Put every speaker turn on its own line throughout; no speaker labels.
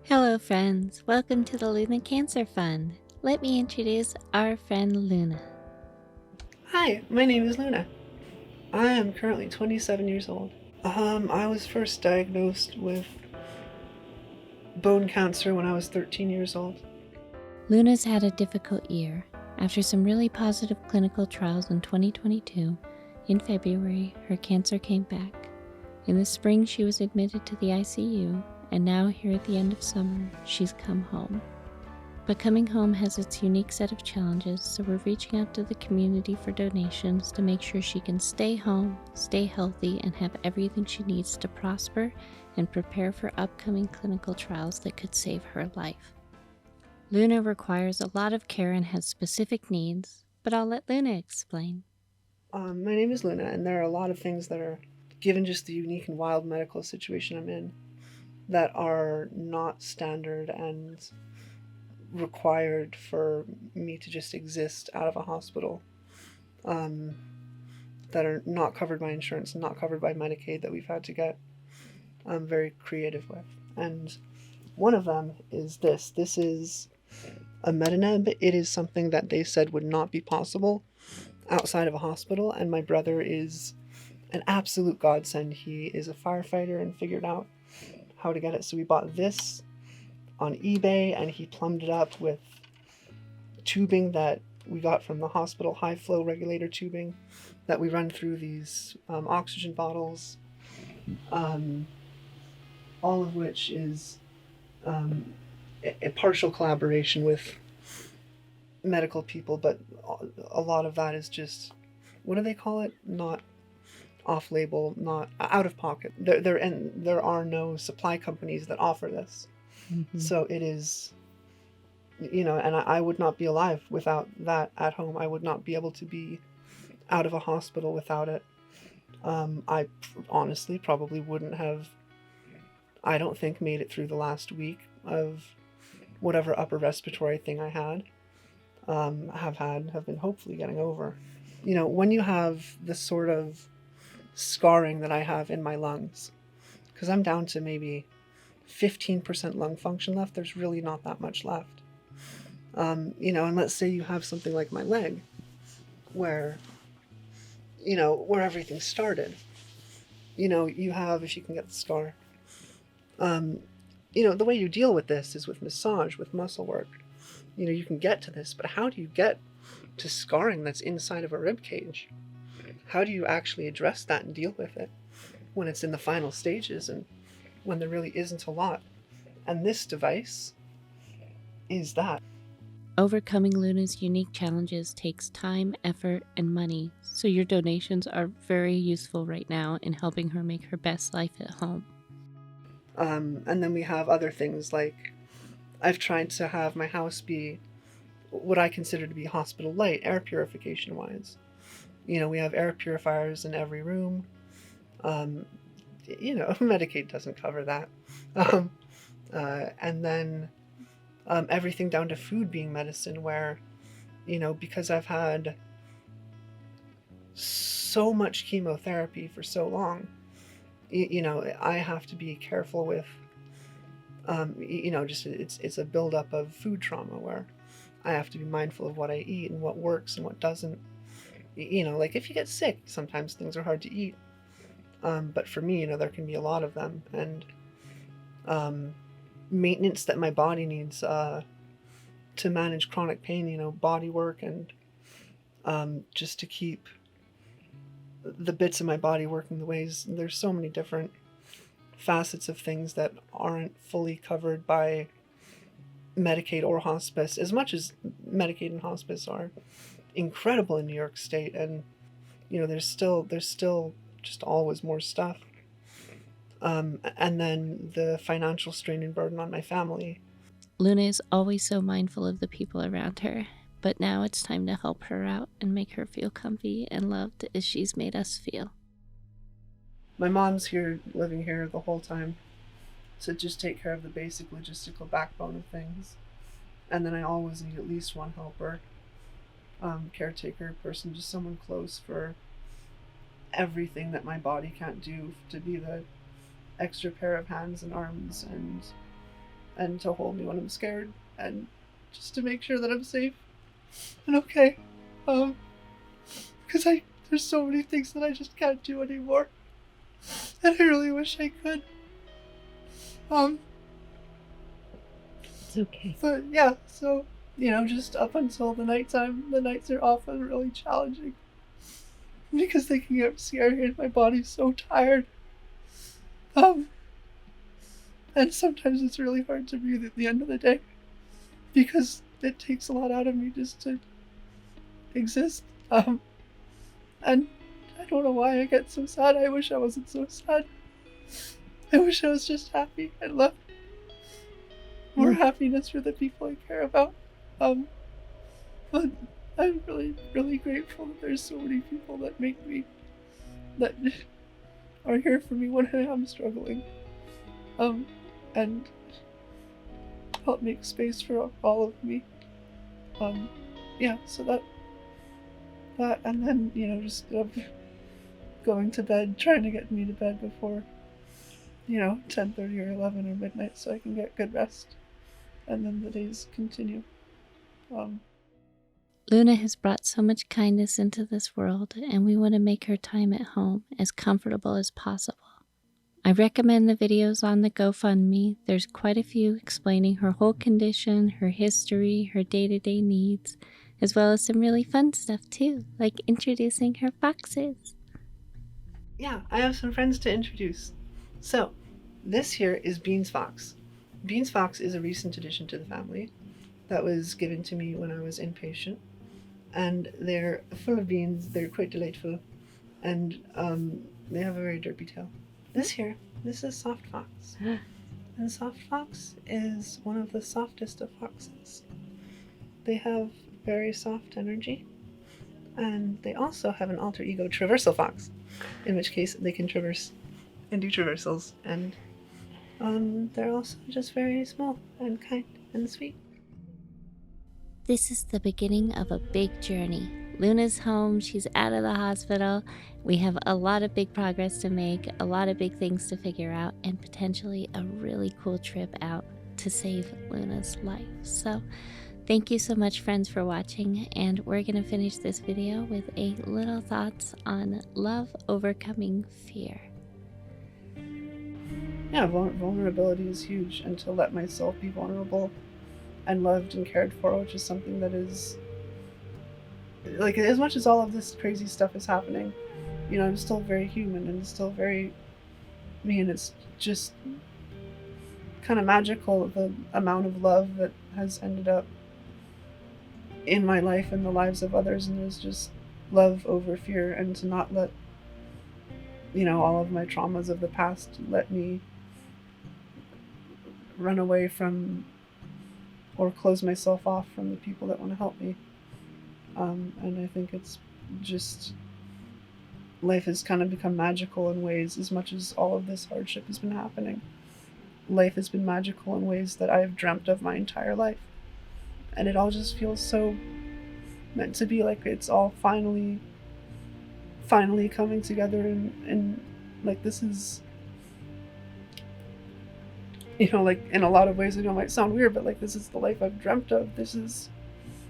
Hello friends, welcome to the LunaCancerFund. Let me introduce our friend Luna.
Hi, my name is Luna. I am currently 27 years old. I was first diagnosed with bone cancer when I was 13 years old.
Luna's had a difficult year. After some really positive clinical trials in 2022, in February, her cancer came back. In the spring, she was admitted to the ICU, and now here at the end of summer, she's come home. But coming home has its unique set of challenges, so we're reaching out to the community for donations to make sure she can stay home, stay healthy, and have everything she needs to prosper and prepare for upcoming clinical trials that could save her life. Luna requires a lot of care and has specific needs, but I'll let Luna explain.
My name is Luna, and there are a lot of things that are, given just the unique and wild medical situation I'm in, that are not standard and required for me to just exist out of a hospital, that are not covered by insurance and not covered by Medicaid that we've had to get very creative with. And one of them is this. This is a metaneb. It is something that they said would not be possible outside of a hospital, and my brother is an absolute godsend. He is a firefighter and figured out how to get it. So we bought this on eBay, and he plumbed it up with tubing that we got from the hospital, high flow regulator tubing that we run through these oxygen bottles, all of which is a partial collaboration with medical people, but a lot of that is just, what do they call it? Not off-label, not out of pocket. There are no supply companies that offer this.
Mm-hmm.
So it is, and I would not be alive without that at home. I would not be able to be out of a hospital without it. I honestly probably wouldn't have, I don't think, made it through the last week of whatever upper respiratory thing I had, have been hopefully getting over. When you have the sort of scarring that I have in my lungs, because I'm down to maybe 15% lung function left, there's really not that much left. And let's say you have something like my leg, where everything started. You have, if you can get the scar, the way you deal with this is with massage, with muscle work. You can get to this, but how do you get to scarring that's inside of a rib cage? How do you actually address that and deal with it when it's in the final stages and when there really isn't a lot? And this device is that.
Overcoming Luna's unique challenges takes time, effort, and money, so your donations are very useful right now in helping her make her best life at home.
And then we have other things like, I've tried to have my house be what I consider to be hospital light, air purification wise. We have air purifiers in every room. Medicaid doesn't cover that. And then everything down to food being medicine, where, because I've had so much chemotherapy for so long, I have to be careful with, just it's a buildup of food trauma where I have to be mindful of what I eat and what works and what doesn't. Like if you get sick, sometimes things are hard to eat. But for me, there can be a lot of them, and maintenance that my body needs to manage chronic pain, body work, and just to keep the bits of my body working the ways. There's so many different facets of things that aren't fully covered by Medicaid or hospice, as much as Medicaid and hospice are incredible in New York State, and there's still just always more stuff. And then the financial strain and burden on my family.
Luna is always so mindful of the people around her, but now it's time to help her out and make her feel comfy and loved as she's made us feel.
My mom's here, living here the whole time, to just take care of the basic logistical backbone of things. And then I always need at least one helper, caretaker person, just someone close for everything that my body can't do, to be the extra pair of hands and arms and and to hold me when I'm scared, and just to make sure that I'm safe and okay. Because there's so many things that I just can't do anymore, and I really wish I could.
It's okay.
But yeah, so, just up until the nighttime, the nights are often really challenging because they can get scary and my body's so tired. And sometimes it's really hard to breathe at the end of the day because it takes a lot out of me just to exist. And I don't know why I get so sad. I wish I wasn't so sad. I wish I was just happy and love more happiness for the people I care about. But I'm really, really grateful that there's so many people that that are here for me when I am struggling. And help make space for all of me. Yeah, so that, and then, just going to bed, trying to get me to bed before, 10:30 or 11 or midnight so I can get good rest. And then the days continue.
Luna has brought so much kindness into this world, and we want to make her time at home as comfortable as possible. I recommend the videos on the GoFundMe. There's quite a few explaining her whole condition, her history, her day-to-day needs, as well as some really fun stuff too, like introducing her foxes.
Yeah, I have some friends to introduce. So, this here is Beans Fox. Beans Fox is a recent addition to the family that was given to me when I was inpatient. And they're full of beans, they're quite delightful, and they have a very derpy tail. This is Soft Fox. And Soft Fox is one of the softest of foxes. They have very soft energy, and they also have an alter ego Traversal Fox, in which case they can traverse and do traversals, and they're also just very small and kind and sweet.
This is the beginning of a big journey. Luna's home, she's out of the hospital. We have a lot of big progress to make, a lot of big things to figure out, and potentially a really cool trip out to save Luna's life. So thank you so much, friends, for watching, and we're going to finish this video with a little thoughts on love overcoming fear.
Yeah, vulnerability is huge, and to let myself be vulnerable and loved and cared for, which is something that is, like, as much as all of this crazy stuff is happening, I'm still very human and still very me, and it's just kind of magical the amount of love that has ended up in my life and the lives of others, and there's just love over fear, and to not let all of my traumas of the past let me run away from or close myself off from the people that want to help me. And I think it's just, life has kind of become magical in ways, as much as all of this hardship has been happening. Life has been magical in ways that I have dreamt of my entire life. And it all just feels so meant to be, like it's all finally coming together, and like this is, like in a lot of ways I know it might sound weird, but like this is the life I've dreamt of. This is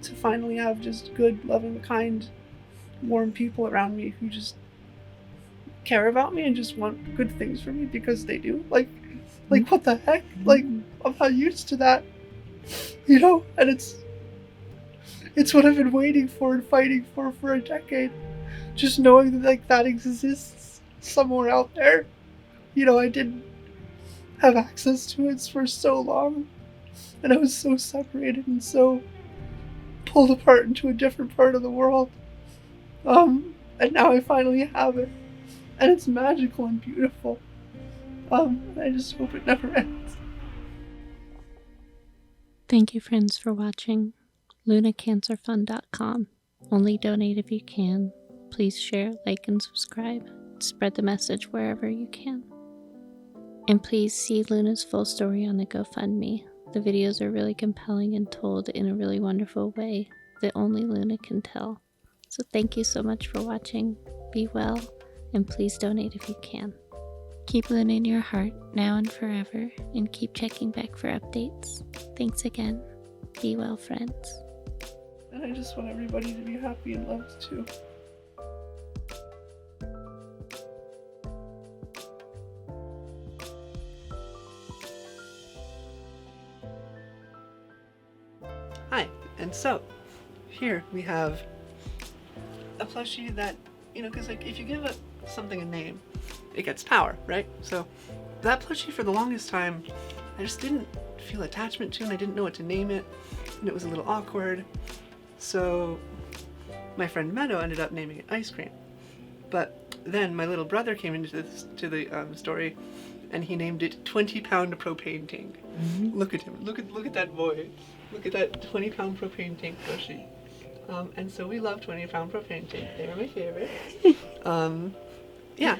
to finally have just good, loving, kind, warm people around me who just care about me and just want good things for me because they do. Like what the heck? Like, I'm not used to that, and it's what I've been waiting for and fighting for a decade. Just knowing that like that exists somewhere out there. I didn't have access to it for so long, and I was so separated and so pulled apart into a different part of the world. And now I finally have it, and it's magical and beautiful. I just hope it never ends.
Thank you, friends, for watching. LunaCancerFund.com. Only donate if you can. Please share, like, and subscribe. Spread the message wherever you can. And please see Luna's full story on the GoFundMe. The videos are really compelling and told in a really wonderful way that only Luna can tell. So thank you so much for watching. Be well, and please donate if you can. Keep Luna in your heart now and forever, and keep checking back for updates. Thanks again. Be well, friends.
And I just want everybody to be happy and loved too. Hi, and so here we have a plushie that, because like if you give something a name, it gets power, right? So that plushie for the longest time, I just didn't feel attachment to, and I didn't know what to name it, and it was a little awkward. So my friend Meadow ended up naming it Ice Cream. But then my little brother came into the story, and he named it 20-pound propane tank.
Mm-hmm.
Look at him. Look at that boy. Look at that 20-pound propane tank plushie. And so we love 20-pound propane tank. They're my favorite. Yeah.